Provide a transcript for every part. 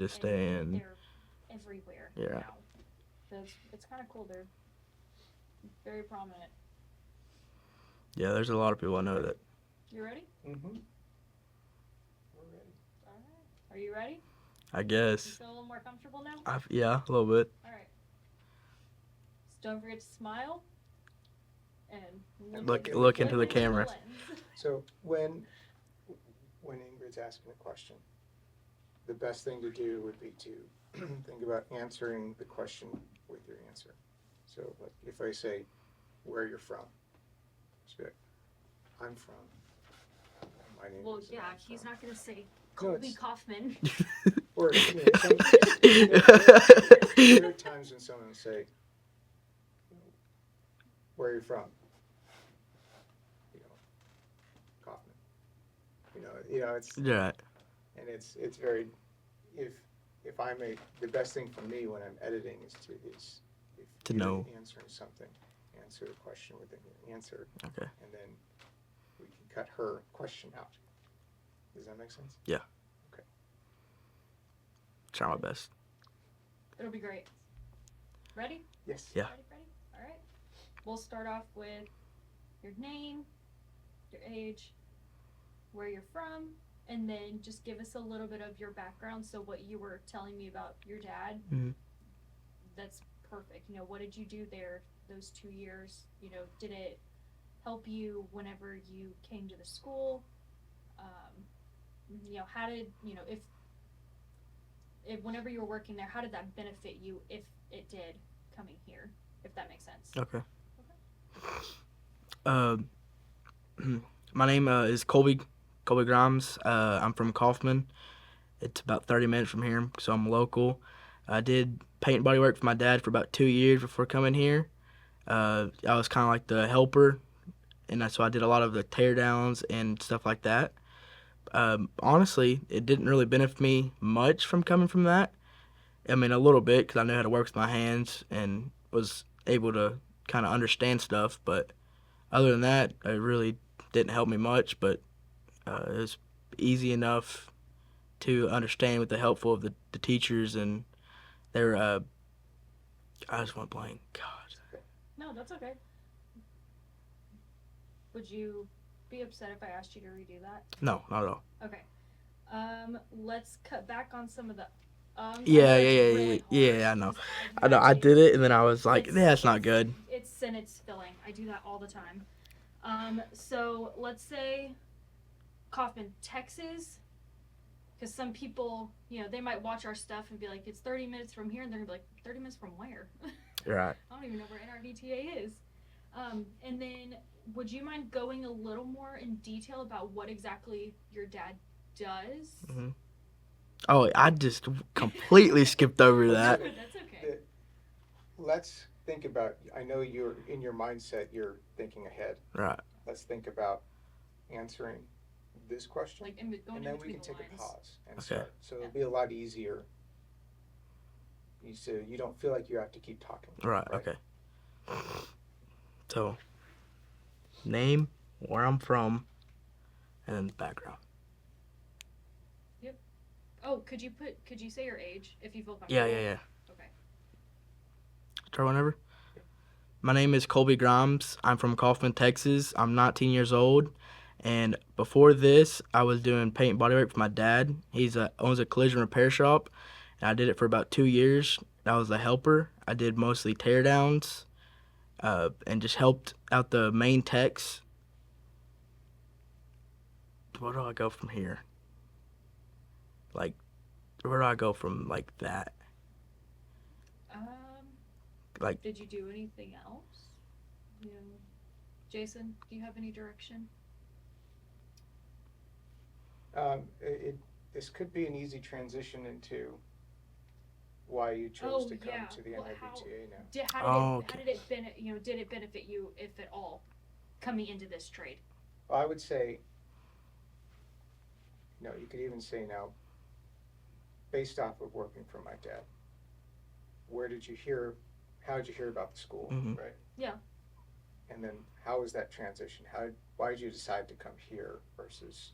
just and staying. they're everywhere Yeah. now. So it's kind of cool. They're very prominent. Yeah, there's a lot of people I know that. You ready? Mm-hmm. We're ready. All right. Are you ready? I You guess. feel a little more comfortable now? Yeah, a little bit. All right. So don't forget to smile and Look into look the into the camera. lens. So when Ingrid's asking a question, the best thing to do would be to think about answering the question with your answer. So, like, if I say where you're from, just be like, I'm from. My name Well, is. yeah, he's not gonna say No, Colby it's Kaufman. or there are times when someone will say, "Where are you from?" You know, Kaufman. It's Right. and it's very if I make the best thing for me when I'm editing is if To you're know. answering something, answer the question within your answer, Okay. and then we can cut her question out. Does that make sense? Yeah. Okay. Try my best. It'll be great. Ready? Yes. Yeah. Ready? All right. We'll start off with your name, your age, where you're from, and then just give us a little bit of your background. So what you were telling me about your dad, Mm-hmm. that's perfect. What did you do there those 2 years? Did it help you whenever you came to the school? How did if whenever you were working there, how did that benefit you if it did coming here? If that makes sense. Okay. Okay. Um, my name is Colby Grimes. I'm from Kaufman. It's about 30 minutes from here, so I'm local. I did paint and body work for my dad for about 2 years before coming here. I was kind of like the helper, and so I did a lot of the tear downs and stuff like that. Honestly, it didn't really benefit me much from coming from that. I mean, a little bit because I knew how to work with my hands and was able to kind of understand stuff. But other than that, it really didn't help me much. But it was easy enough to understand with the helpful of the teachers, and they were. I just went blank. God. No, that's okay. Would you be upset if I asked you to redo that? No, not at all. Okay. Let's cut back on some of the ums. I know Yeah, that's yeah, yeah, really yeah, hard yeah. I know. 'cause I've I know. had I to. did it, and then I was like, It's "Yeah, that's not it's good." it's sentence filling. I do that all the time. So let's say Kaufman, Texas, because some people, they might watch our stuff and be like, it's 30 minutes from here, and they're gonna be like, 30 minutes from where? Right. I don't even know where NRDTA is. And then, would you mind going a little more in detail about what exactly your dad does? Mm-hmm. Oh, I just completely skipped over that. That's okay. Let's think about. I know you're in your mindset. You're thinking ahead. Right. Let's think about answering this question, Like going and in then we between can the take a lines. pause and Okay. start. So it'll be a lot easier. So you don't feel like you have to keep talking. Right. Okay. So, name, where I'm from, and then the background. Yep. Oh, could you say your age if you feel Yeah, comfortable? yeah, yeah. Okay. Try whenever. My name is Colby Grimes. I'm from Kaufman, Texas. I'm 19 years old. And before this, I was doing paint and body work for my dad. He owns a collision repair shop. And I did it for about 2 years. I was a helper. I did mostly tear downs and just helped out the main techs. Where do I go from here? Like, where do I go from like that? Like, Did you do anything else? You know, Jason, do you have any direction? This could be an easy transition into why you chose Oh to come yeah. to the Well, NWTA now. oh, how okay. did it did it benefit you if at all coming into this trade? Well, I would say, no, you could even say now, based off of working for my dad, where did you hear, how did you hear about the school, Mhm. right? Yeah. And then how was that transition? Why did you decide to come here versus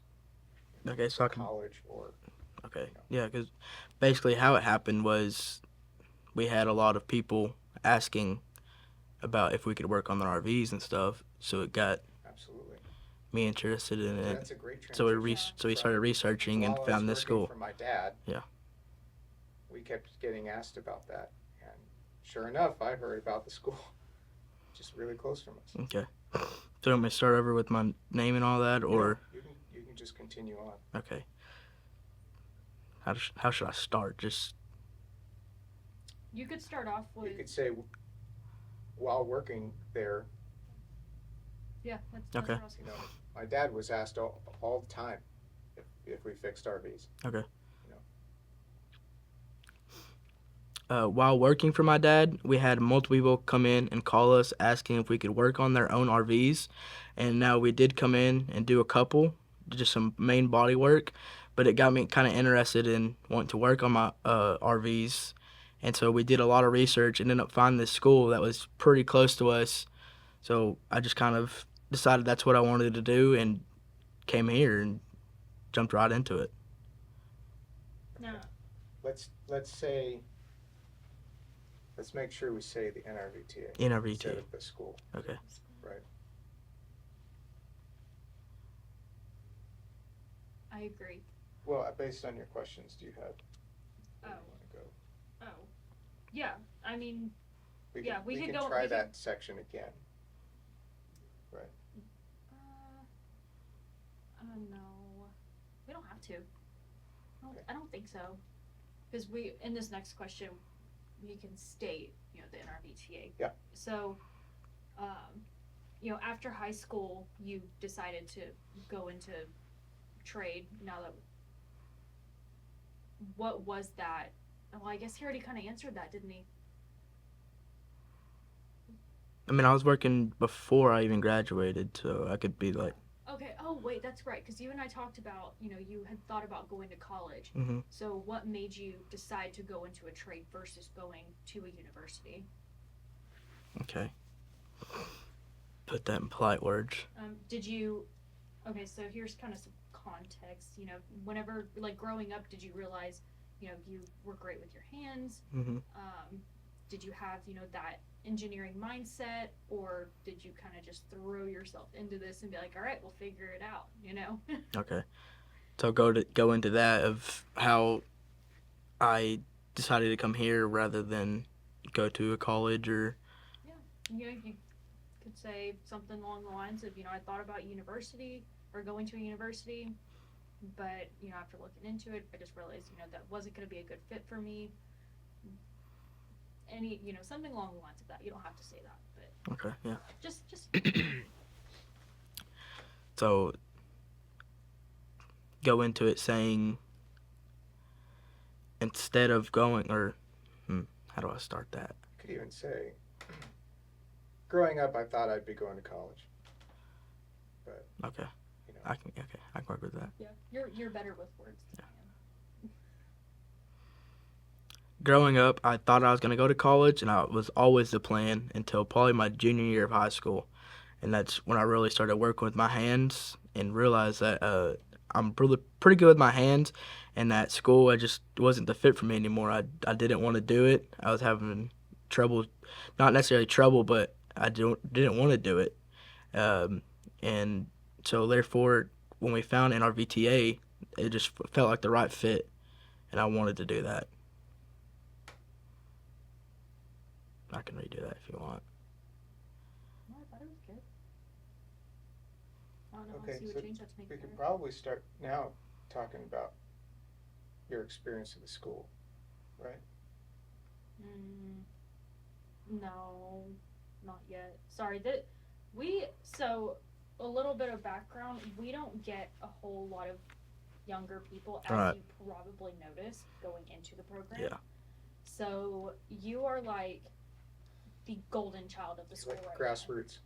Okay, so I can college or Okay. Yeah, because basically how it happened was we had a lot of people asking about if we could work on their RVs and stuff, so it got Absolutely. me interested in it. That's a great So we transition. so we started researching and While I was found this working school. for my dad, Yeah. we kept getting asked about that, and sure enough, I heard about the school just really close from us. Okay. So I'm gonna start over with my name and all that, or you can just continue on. okay. How should I start? Just You could start off with. You could say while working there, Yeah, that's Okay. what I was you know, my dad was asked all the time if we fixed RVs. okay. You know. While working for my dad, we had multiple people come in and call us asking if we could work on their own RVs, and now we did come in and do a couple, just some main body work, but it got me kind of interested in wanting to work on my RVs, and so we did a lot of research and ended up finding this school that was pretty close to us. So I just kind of decided that's what I wanted to do and came here and jumped right into it. No. Let's make sure we say the NRVTA instead NRVT. of the school. Okay. Right. I agree. Well, based on your questions, do you have where Oh. you want to go? Oh. Yeah. I mean, We Yeah, we can could go- try we could- that section again. I don't know. We don't have to. Okay. I don't think so. Because we, in this next question, we can state, the NRVTA. Yeah. So, after high school, you decided to go into trade. Now that, what was that? Well, I guess he already kind of answered that, didn't he? I mean, I was working before I even graduated, so I could be like, Okay. Oh, wait, that's right. Because you and I talked about, you had thought about going to college. mm-hmm. So, what made you decide to go into a trade versus going to a university? Okay. Put that in polite words. Okay, so here's kind of some context. Whenever, like, growing up, did you realize, you were great with your hands? Mm-hmm. Did you have, that engineering mindset? Or did you kind of just throw yourself into this and be like, all right, we'll figure it out, Okay. So go into that of how I decided to come here rather than go to a college or. You could say something along the lines of, I thought about university or going to a university, but, after looking into it, I just realized, that wasn't going to be a good fit for me. Something along the lines of that. You don't have to say that, but. Okay, yeah. Just. So go into it saying instead of going, or how do I start that? You could even say, growing up, I thought I'd be going to college. But Okay. I can work with that. Yeah, you're better with words than I am. Growing up, I thought I was going to go to college, and that was always the plan until probably my junior year of high school. And that's when I really started working with my hands and realized that I'm pretty good with my hands, and that school I just wasn't the fit for me anymore. I didn't want to do it. I was having trouble, not necessarily trouble, but I didn't want to do it. And so therefore, when we found NRVTA, it just felt like the right fit, and I wanted to do that. I can redo that if you want. No, I thought it was good. I don't know Okay, how you so would change that to make we it could better. probably start now talking about your experience at the school, right? No, not yet. Sorry, so a little bit of background, we don't get a whole lot of younger people, as Right. you probably noticed, going into the program. Yeah. So you are like the golden child of the It's school like right grassroots.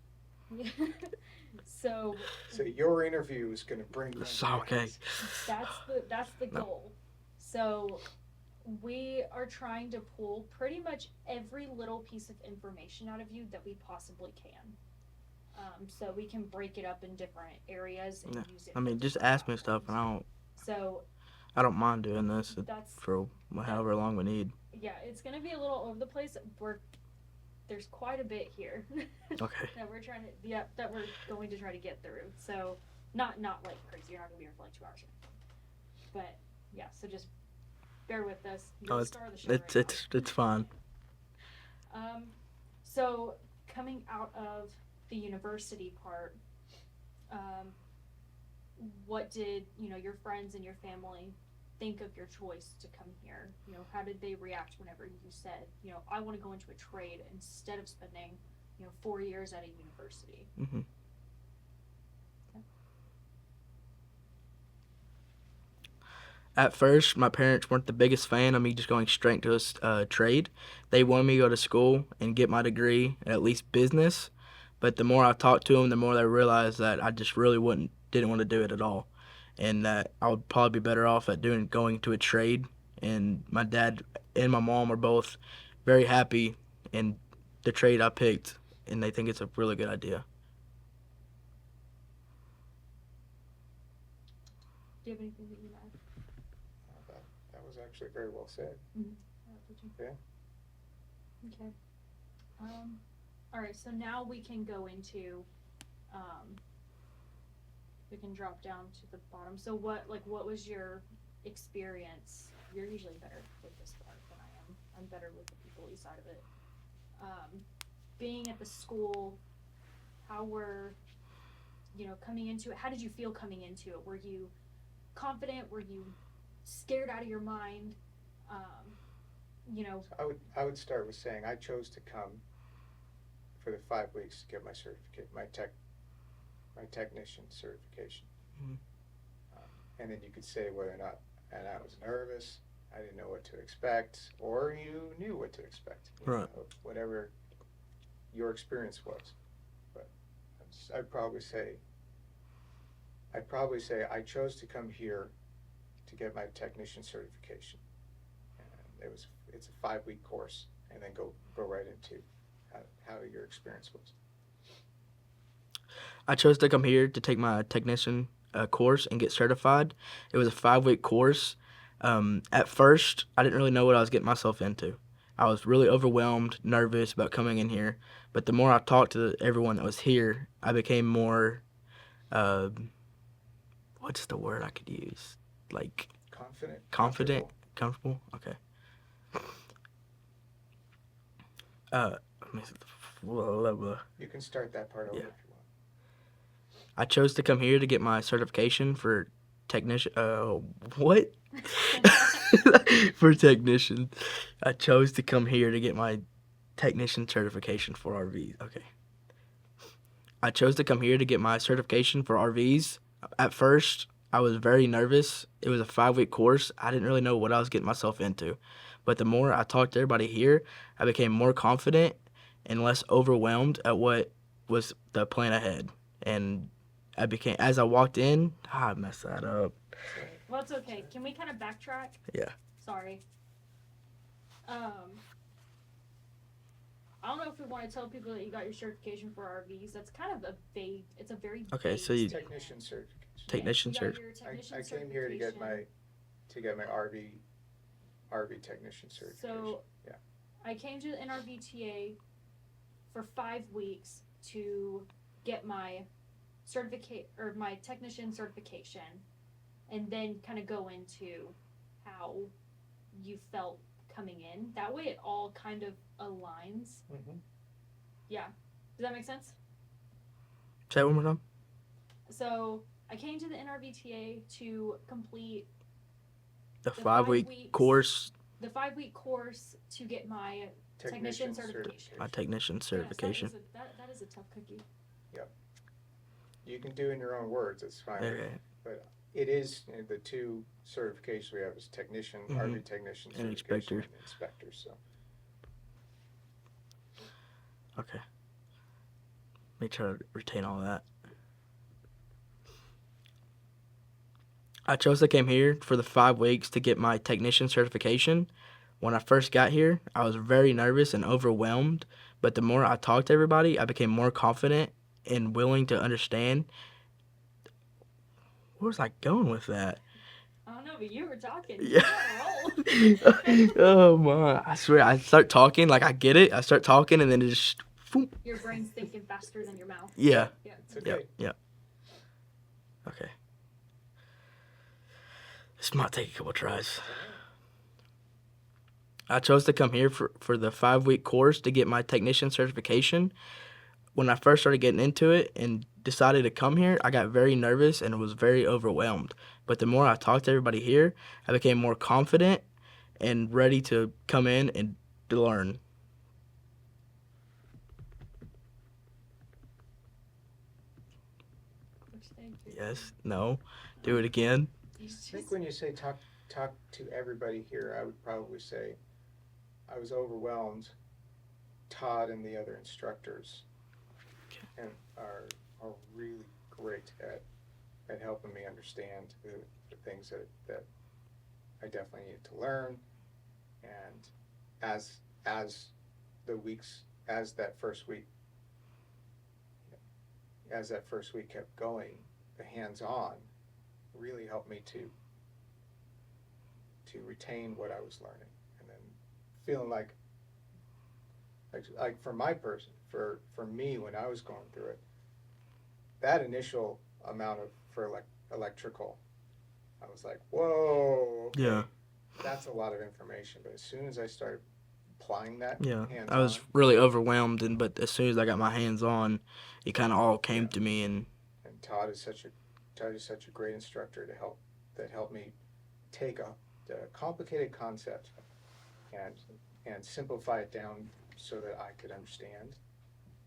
now. So So your interview is going to bring them So, okay. that's the No. goal. So we are trying to pull pretty much every little piece of information out of you that we possibly can. So we can break it up in different areas and Yeah. use it. I mean, for just different ask me stuff, and platforms. I don't. So I don't mind doing this That's for however long we need. yeah, it's gonna be a little over the place. There's quite a bit here Okay. that we're trying to that we're going to try to get through. So not like crazy. You're not gonna be here for like 2 hours. But yeah, so just bear with us. You're the star of the show right now. It's fine. So coming out of the university part, what did your friends and your family think of your choice to come here? How did they react whenever you said, I want to go into a trade instead of spending 4 years at a university? Mm-hmm. At first, my parents weren't the biggest fan of me just going straight to a trade. They wanted me to go to school and get my degree, at least business. But the more I talked to them, the more they realized that I just really didn't want to do it at all, and that I would probably be better off at going to a trade. And my dad and my mom are both very happy in the trade I picked, and they think it's a really good idea. Do you have anything that you add? That was actually very well said. Yeah. Okay. All right. So now we can go into. We can drop down to the bottom. So what was your experience? You're usually better with this part than I am. I'm better with the people side of it. Being at the school, how were coming into it? How did you feel coming into it? Were you confident? Were you scared out of your mind? So I would start with saying I chose to come for the 5 weeks to get my certificate, my technician certification. Mm-hmm. And then you could say whether or not, and I was nervous, I didn't know what to expect, or you knew what to expect. Right. Whatever your experience was. But I'd probably say I chose to come here to get my technician certification. And it's a 5-week course, and then go right into how your experience was. I chose to come here to take my technician course and get certified. It was a 5-week course. At first, I didn't really know what I was getting myself into. I was really overwhelmed, nervous about coming in here. But the more I talked to everyone that was here, I became more, what's the word I could use? Like Confident. Comfortable? Okay. You can start that part over if you want. I chose to come here to get my certification for technician. What? For technician. I chose to come here to get my technician certification for RVs. Okay. I chose to come here to get my certification for RVs. At first, I was very nervous. It was a 5-week course. I didn't really know what I was getting myself into. But the more I talked to everybody here, I became more confident and less overwhelmed at what was the plan ahead. And as I walked in, I messed that up. Well, it's okay. Can we kind of backtrack? Yeah. Sorry. I don't know if we want to tell people that you got your certification for RVs. That's kind of it's a very Okay, vague so you statement. Technician certification. Technician You got cert. your technician I came here to get my RV technician certification. So yeah. I came to the NRVTA for 5 weeks to get my my technician certification, and then kind of go into how you felt coming in. That way it all kind of aligns. Mm-hmm. Yeah. Does that make sense? Say it one more time. So I came to the NRVTA to complete The the 5-week course. The 5-week course to get my technician certification. My technician certification. Yes, that is a tough cookie. You can do it in your own words. It's fine. Okay. But it is the 2 certifications we have is technician, RV technician, and certification, inspector. and inspector. So. Okay. Let me try to retain all that. I chose to come here for the 5 weeks to get my technician certification. When I first got here, I was very nervous and overwhelmed, but the more I talked to everybody, I became more confident and willing to understand. Where was I going with that? I don't know, but you were talking. Yeah. You gotta roll. Oh my! I swear, I start talking like I get it. I start talking and then it just. Boom. Your brain's thinking faster than your mouth. Yeah. Yeah. It's okay. Yep. Okay. This might take a couple tries. I chose to come here for the 5-week course to get my technician certification. When I first started getting into it and decided to come here, I got very nervous and was very overwhelmed. But the more I talked to everybody here, I became more confident and ready to come in and to learn. Thank you. Yes, no, do it again. I think when you say talk to everybody here, I would probably say I was overwhelmed. Todd and the other instructors and are really great at helping me understand the things that I definitely needed to learn. And as the weeks as that first week kept going, the hands-on really helped me to retain what I was learning, and then feeling like for my person, for me when I was going through it, that initial amount of electrical, I was like, whoa, okay, Yeah. that's a lot of information. But as soon as I started applying that, Yeah, hands I was on, really overwhelmed, but as soon as I got my hands on, it kind of all came to me. And Todd is such a great instructor that helped me take a complicated concept and simplify it down so that I could understand.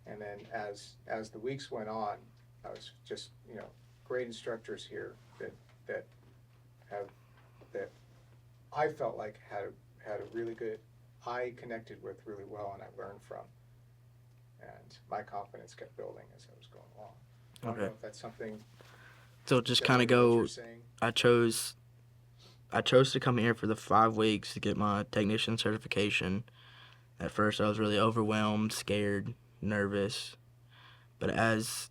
And then as the weeks went on, I was just, great instructors here that I felt like had a really good, I connected with really well, and I learned from. And my confidence kept building as I was going along. I don't know if that's something. So just kind of similar to what go. you're saying. I chose to come here for the 5 weeks to get my technician certification. At first, I was really overwhelmed, scared, nervous. But as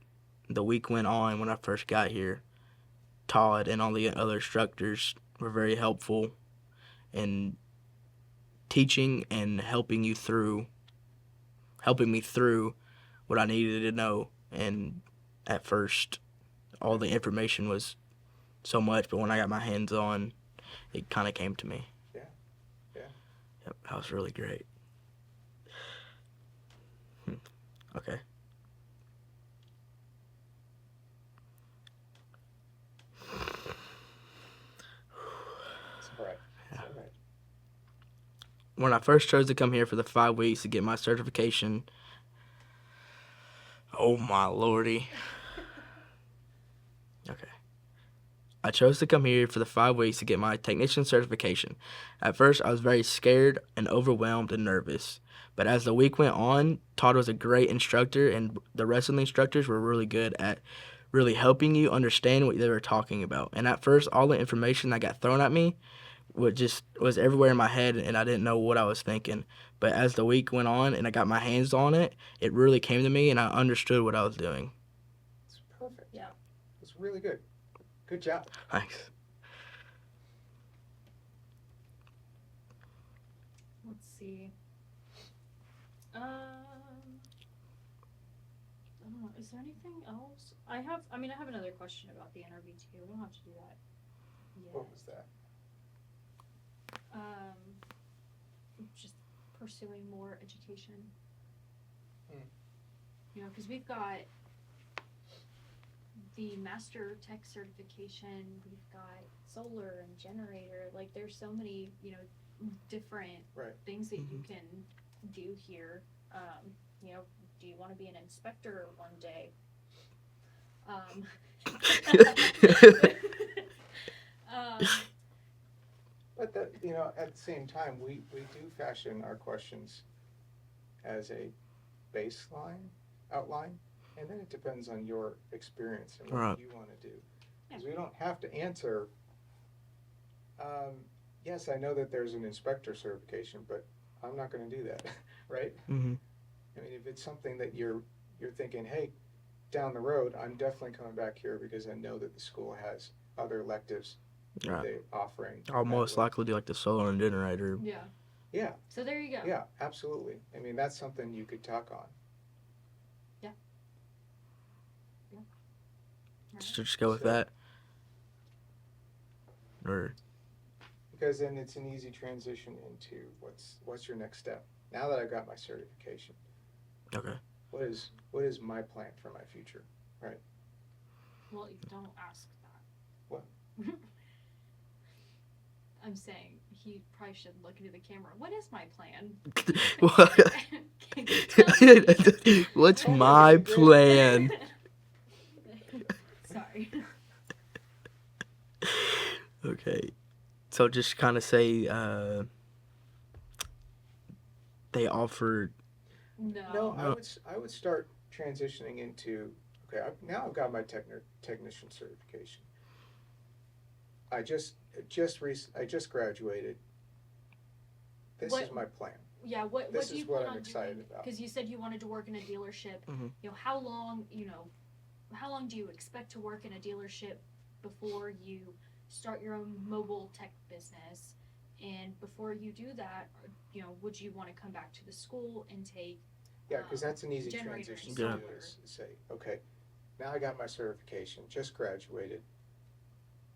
the week went on, when I first got here, Todd and all the other instructors were very helpful in teaching and helping me through what I needed to know. And at first, all the information was so much, but when I got my hands on, it kind of came to me. Yeah. Yep, that was really great. Okay. It's all right. It's all right. When I first chose to come here for the 5 weeks to get my certification, oh my lordy. Okay. I chose to come here for the 5 weeks to get my technician certification. At first, I was very scared and overwhelmed and nervous. But as the week went on, Todd was a great instructor, and the rest of the instructors were really good at really helping you understand what they were talking about. And at first, all the information that got thrown at me was everywhere in my head, and I didn't know what I was thinking. But as the week went on and I got my hands on it, it really came to me, and I understood what I was doing. It's perfect. Yeah. It's really good. Good job. Thanks. Let's see. I don't know. Is there anything else? I have another question about the interview too. We don't have to do that yet. What was that? Just pursuing more education. Hmm. Because we've got the master tech certification, we've got solar and generator. Like, there's so many, different things that you can do here. Do you want to be an inspector one day? But that, at the same time, we do fashion our questions as a baseline outline, and then it depends on your experience and what you want to do. Because we don't have to answer, yes, I know that there's an inspector certification, but I'm not going to do that, right? Mm-hmm. I mean, if it's something that you're thinking, hey, down the road, I'm definitely coming back here because I know that the school has other electives Right. the offering. I'll that most way. likely do like the solar and generator. Yeah. Yeah, So there you go. yeah, absolutely. I mean, that's something you could talk on. Right. So just go with So- that. Or Because then it's an easy transition into what's your next step. Now that I've got my certification, okay. what is my plan for my future? Well, you don't ask that. What? I'm saying he probably should look into the camera. What is my plan? Can you tell me? What's Oh, my that'd be great. plan? Sorry. Okay. So just kind of say they offered. No, No. No. I would start transitioning into okay. Now I've got my technician certification. I just graduated. This What- is my plan. Yeah. What This do is you what plan I'm on excited doing? about. Because you said you wanted to work in a dealership. Mhm. How long? How long do you expect to work in a dealership before you start your own mobile tech business? And before you do that, would you want to come back to the school and take? Yeah, because that's an easy Generator transition and to do solar. is say, okay, now I got my certification, just graduated.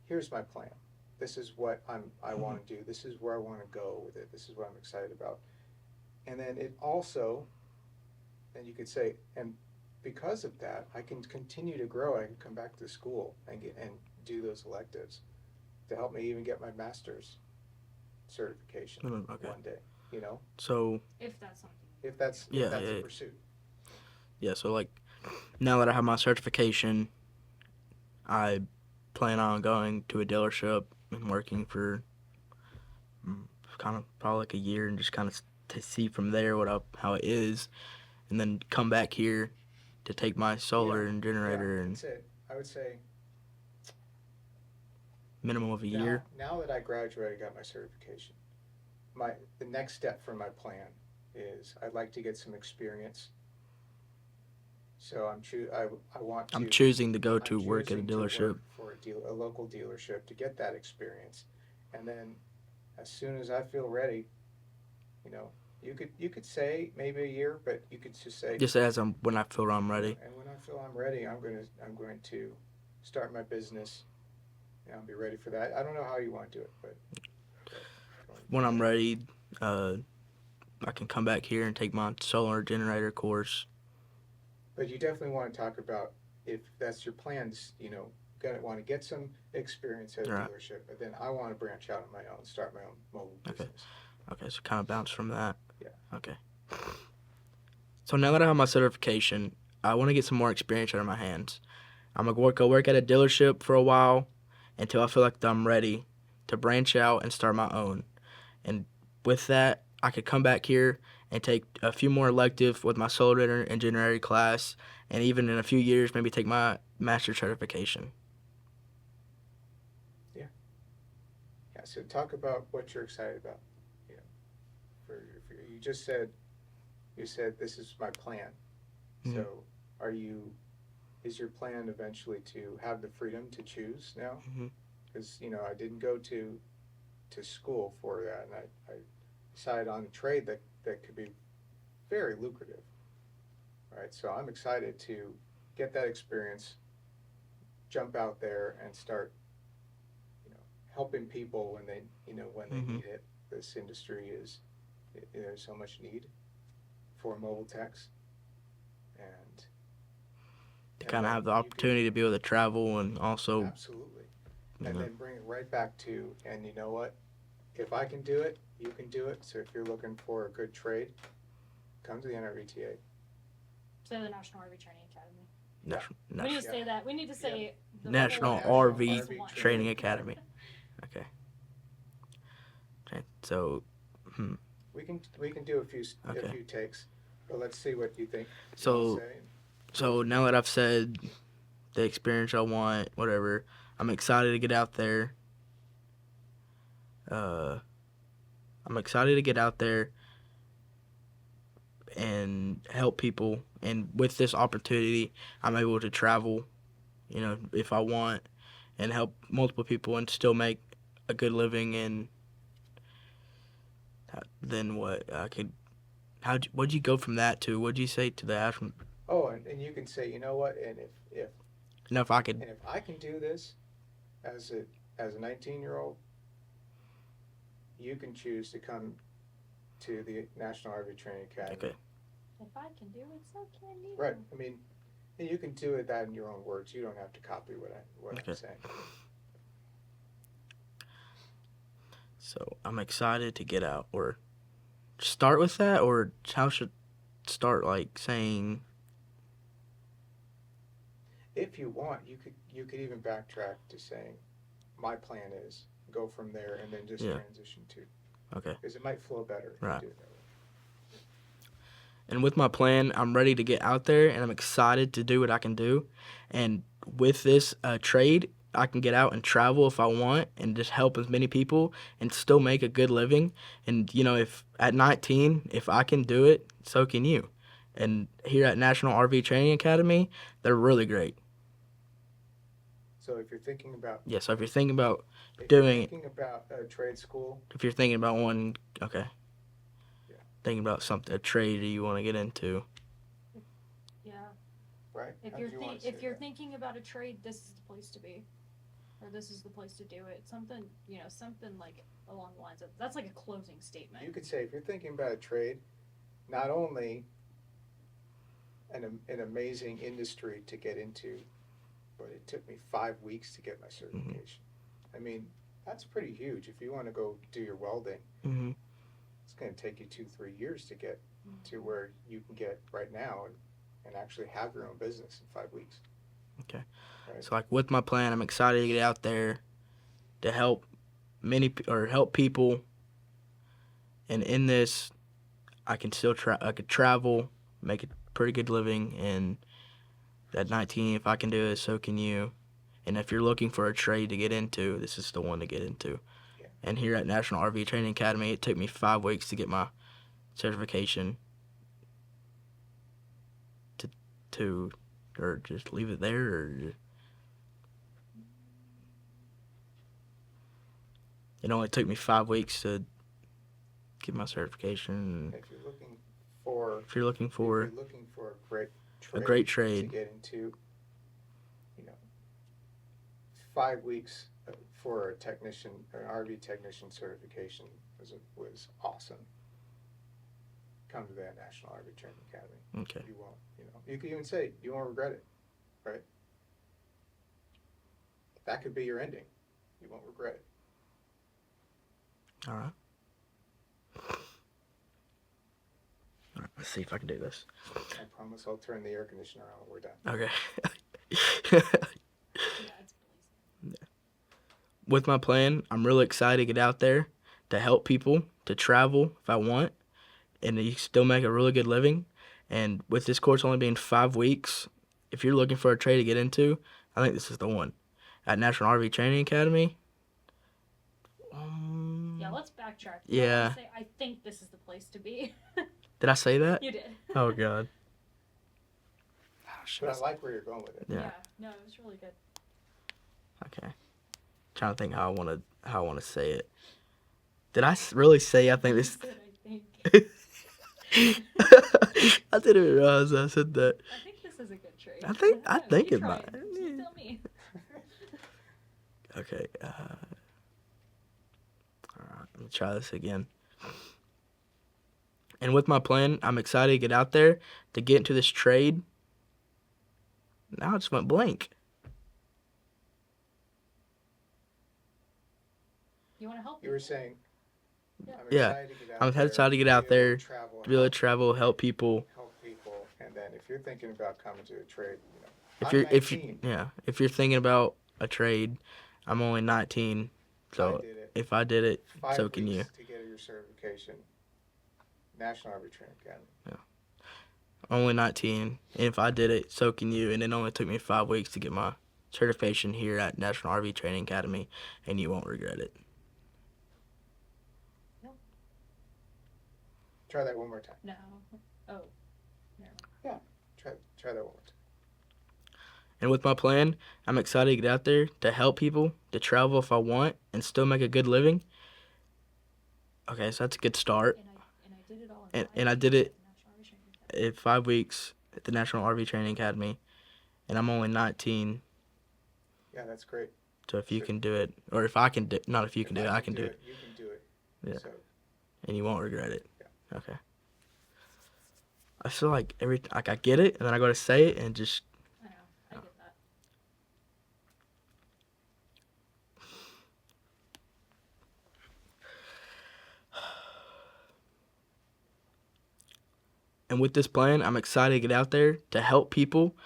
Here's my plan. This is what I want to do. This is where I want to go with it. This is what I'm excited about. And then it also, then you could say, and because of that, I can continue to grow. I can come back to school and do those electives to help me even get my master's certification Okay. one day. You know, So If that's something. if that's Yeah, a yeah. pursuit. yeah. So like now that I have my certification, I plan on going to a dealership and working for kind of probably like a year and just kind of to see from there how it is, and then come back here to take my solar and generator and That's it. I would say minimum of a year. Now that I graduated, got my certification. The next step for my plan is I'd like to get some experience. So I want to. I'm choosing to go I'm to work at a choosing to dealership. work for a local dealership to get that experience, and then as soon as I feel ready, you could say maybe a year, but you could just say Just as when I feel I'm ready. And when I feel I'm ready, I'm going to start my business. And I'll be ready for that. I don't know how you want to do it, but When I'm ready, I can come back here and take my solar generator course. But you definitely want to talk about if that's your plans. Gonna want to get some experience at a Right. dealership, but then I want to branch out on my own, start my own mobile Okay. business. Okay, so kind of bounce from that. Yeah. Okay. So now that I have my certification, I want to get some more experience out of my hands. I'm gonna go work at a dealership for a while until I feel like I'm ready to branch out and start my own. And with that, I could come back here and take a few more elective with my solar and generator class, and even in a few years, maybe take my master's certification. Yeah. So talk about what you're excited about. You just said this is my plan. Mhm. So is your plan eventually to have the freedom to choose now? Mhm. Because I didn't go to school for that, and I decided on a trade that could be very lucrative. Right, so I'm excited to get that experience, jump out there, and start, helping people when they Mhm. need it. This industry there's so much need for mobile techs, and To kind of then have the you can- opportunity to be able to travel and also, absolutely, you and know, then bring it right back to, and you know what? If I can do it, you can do it. So if you're looking for a good trade, come to the NRVTA. So the National RV Training Academy. national, We need to Yeah. say that. We need to say the National whole RV one. Training Academy. Okay. So, We can do a few Okay. takes, but let's see what you think. So, now that I've said the experience I want, whatever, I'm excited to get out there. I'm excited to get out there and help people. And with this opportunity, I'm able to travel, if I want, and help multiple people and still make a good living, and then what I could. What'd you go from that to? What'd you say to the Ashland? Oh, and you can say, you know what, and If I could. if I can do this as a 19-year-old, you can choose to come to the National Army Training Academy. Okay. If I can do it, so can you. Right. I mean, and you can do it that in your own words. You don't have to copy what Okay. I'm saying. So I'm excited to get out, or start with that, or how should start like saying. If you want, you could even backtrack to saying, my plan is go from there and then just Yeah. transition to. Okay. Because it might flow better if Right. you do it that way. And with my plan, I'm ready to get out there, and I'm excited to do what I can do. And with this trade, I can get out and travel if I want, and just help as many people, and still make a good living. And if at 19, if I can do it, so can you. And here at National RV Training Academy, they're really great. So if you're thinking about Yeah. So if you're thinking about if doing you're it, thinking about a trade school, if you're thinking about one, okay. Yeah. Thinking about a trade that you want to get into. Yeah. right? If How you're did you want to if say you're that? thinking about a trade, this is the place to be, or this is the place to do it. Something something like along the lines of that's like a closing statement. You could say if you're thinking about a trade, not only an amazing industry to get into, but it took me 5 weeks to get my certification. I mean, that's pretty huge. If you want to go do your welding, Mm-hmm. it's going to take you 2-3 years to get to where you can get right now and actually have your own business in 5 weeks. Okay. Right? So like with my plan, I'm excited to get out there to help help people. And in this, I can still I could travel, make a pretty good living, and at 19, if I can do it, so can you. And if you're looking for a trade to get into, this is the one to get into. Yeah. And here at National RV Training Academy, it took me 5 weeks to get my certification. Or just leave it there, or it only took me 5 weeks to get my certification. If you're looking for If you're looking for a a to great trade, get into, 5 weeks for an RV technician certification was awesome. Come to the National RV Training Academy. okay, You won't, you could even say you won't regret it, right? That could be your ending. You won't regret it. all right. All right, let's see if I can do this. I promise I'll turn the air conditioner on when we're done. Okay. Yeah, it's blazing. With my plan, I'm really excited to get out there to help people, to travel if I want, and you still make a really good living. And with this course only being 5 weeks, if you're looking for a trade to get into, I think this is the one. At National RV Training Academy. Yeah, let's backtrack. Yeah. I think this is the place to be. Did I say that? You did. Oh, God. But I like where you're going with it. Yeah. No, it was really good. Okay. Trying to think how I want to say it. Did I really say I think this? I think. I didn't realize I said that. I think this is a good trade. I think You it try might. You tell me. Okay. All right. Let me try this again. And with my plan, I'm excited to get out there to get into this trade. Now it just went blank. You want to help? You were saying, Yeah. I'm Yeah. excited to get out I'm there. excited to get out there, Travel, to be able to travel, help people. and then if you're thinking about coming to a trade, If I'm you're 19. if you're thinking about a trade, I'm only 19, so I did it. if I did it, 5 so can you. weeks to get your certification. National Army Training Academy. Only 19, and if I did it, so can you. And it only took me 5 weeks to get my certification here at National RV Training Academy, and you won't regret it. Try that one more time. No. Oh. Try that one more time. And with my plan, I'm excited to get out there to help people, to travel if I want, and still make a good living. Okay, so that's a good start. And I did it all in And I 5 did weeks it at the National RV Training Academy. in 5 weeks at the National RV Training Academy, and I'm only 19. Yeah, that's great. So if you Sure. can do it, or if I can do, not if you can do it, I can do it, You can do it. Yeah. So, and you won't regret it. Yeah. Okay. I feel like I get it, and then I go to say it, and just I know. I get that. And with this plan, I'm excited to get out there to help people,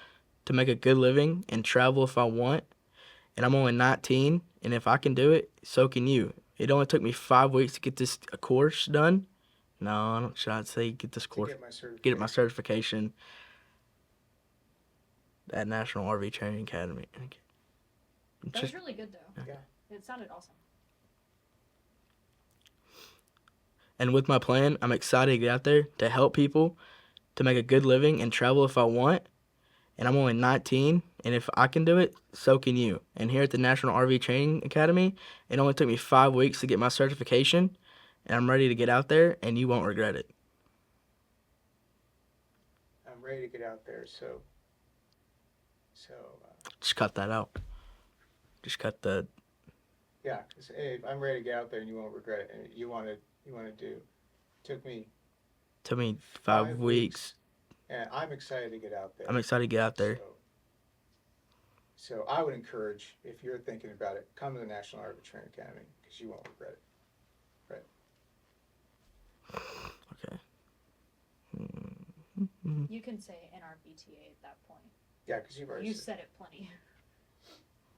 to make a good living, and travel if I want. And I'm only 19, and if I can do it, so can you. It only took me 5 weeks to get this a course done. No, I don't. Should I say get this to course? get my certification. Get my certification at National RV Training Academy. That was really good, though. Yeah. It sounded awesome. And with my plan, I'm excited to get out there to help people, to make a good living, and travel if I want. And I'm only 19, and if I can do it, so can you. And here at the National RV Training Academy, it only took me 5 weeks to get my certification, and I'm ready to get out there, and you won't regret it. I'm ready to get out there. So, Just cut that out. Just cut the. yeah, 'cause, hey, I'm ready to get out there, and you won't regret it. And you want to do. Took me, Took me 5 weeks. and I'm excited to get out there. I'm excited to get out there. So I would encourage, if you're thinking about it, come to the National RV Training Academy because you won't regret it. Okay. You can say NRVTA at that point. Yeah, because you've already You said. said it plenty,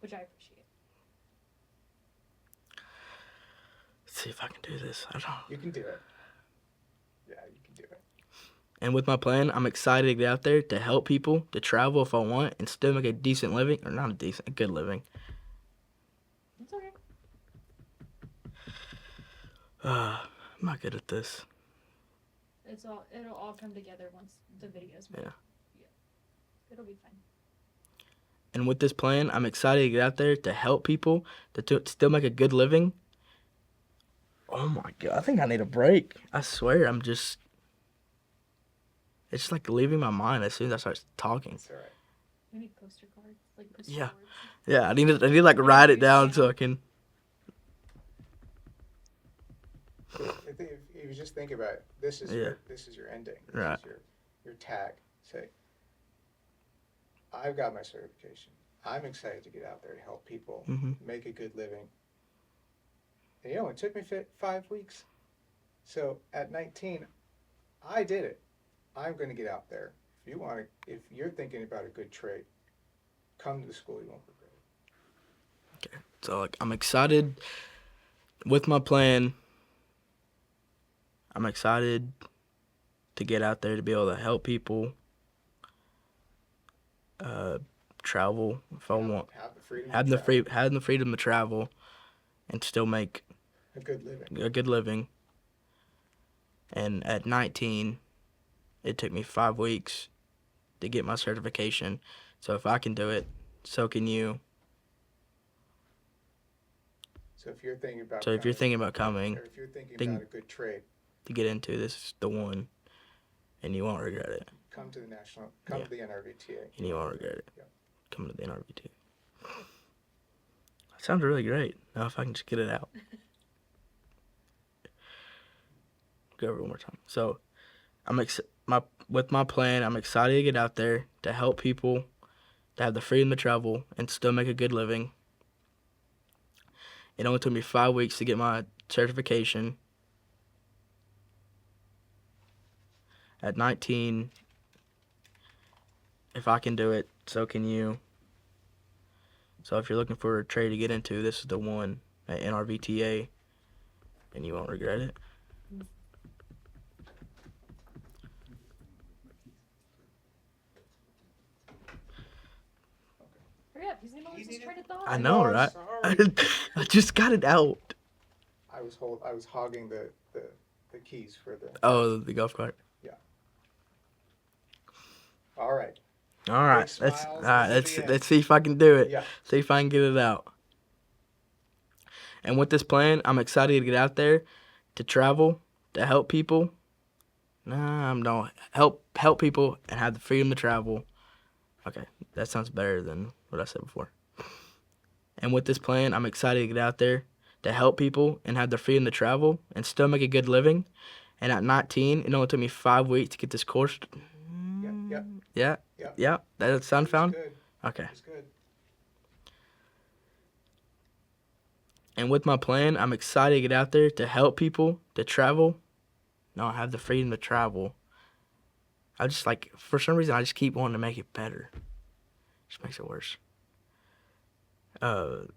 which I appreciate. Let's see if I can do this. I don't know. You can do it. Yeah, you can do it. And with my plan, I'm excited to get out there to help people, to travel if I want, and still make a decent living, or not a good living. It's okay. I'm not good at this. It'll all come together once the video's made. Yeah. It'll be fine. And with this plan, I'm excited to get out there to help people, to still make a good living. Oh my God, I think I need a break. I swear, it's just like leaving my mind as soon as I start talking. It's all right. We need poster cards, like poster Yeah. boards. Yeah, I need to like write it down so I can. If you just think about it, this is your ending. Right. This is your tag. Say, I've got my certification. I'm excited to get out there to help people make a good living. And it took me 5 weeks. So at 19, I did it. I'm going to get out there. If you're thinking about a good trade, come to the school. You won't regret it. Okay. So like, I'm excited with my plan. I'm excited to get out there to be able to help people, travel if I want, Have the freedom. having the freedom to travel, and still make a good living. a good living. And at 19, it took me 5 weeks to get my certification. So if I can do it, so can you. So if you're thinking about So if you're thinking about coming, or if you're thinking about a good trade, to get into, this is the one, and you won't regret it. come to the NRVTA. And you won't regret it. Yeah. Come to the NRVT. That sounds really great. Now if I can just get it out. Go over it one more time. So, with my plan, I'm excited to get out there to help people, to have the freedom to travel, and still make a good living. It only took me 5 weeks to get my certification. At 19, if I can do it, so can you. So if you're looking for a trade to get into, this is the one at NRVTA, and you won't regret it. Hurry up, he's gonna lose his train of thought. I know, right? I just got it out. I was hogging the keys for the. Oh, the golf cart. All right. All right, Big let's smiles. all right, This is the end. let's see if I can do it. Yeah. See if I can get it out. And with this plan, I'm excited to get out there, to travel, to help people. Nah, I'm no help people and have the freedom to travel. Okay, that sounds better than what I said before. And with this plan, I'm excited to get out there, to help people and have the freedom to travel and still make a good living. And at 19, it only took me 5 weeks to get this course. Yep. Yeah, Yep. yeah. That sound found? Good. Okay. It's good. And with my plan, I'm excited to get out there, to help people, to travel. No, I have the freedom to travel. I just like, for some reason, I just keep wanting to make it better. Just makes it worse. And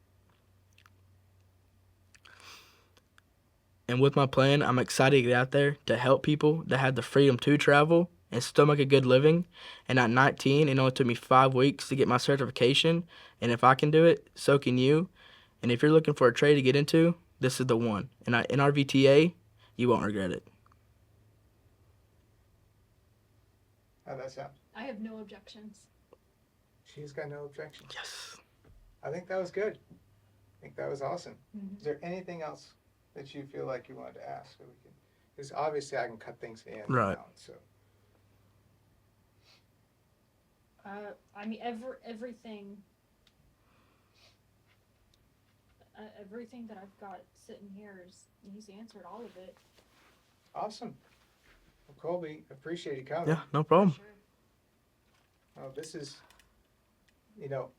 with my plan, I'm excited to get out there, to help people, to have the freedom to travel and still make a good living. And at 19, it only took me 5 weeks to get my certification. And if I can do it, so can you. And if you're looking for a trade to get into, this is the one. And in our VTA, you won't regret it. How'd that sound? I have no objections. She's got no objections. Yes. I think that was good. I think that was awesome. Mhm. Is there anything else that you feel like you wanted to ask? So we can, because obviously I can cut things in and Right. out. So I mean, everything that I've got sitting here he's answered all of it. awesome. Well, Colby, appreciate you coming. Yeah, no problem. For sure. This is, you know,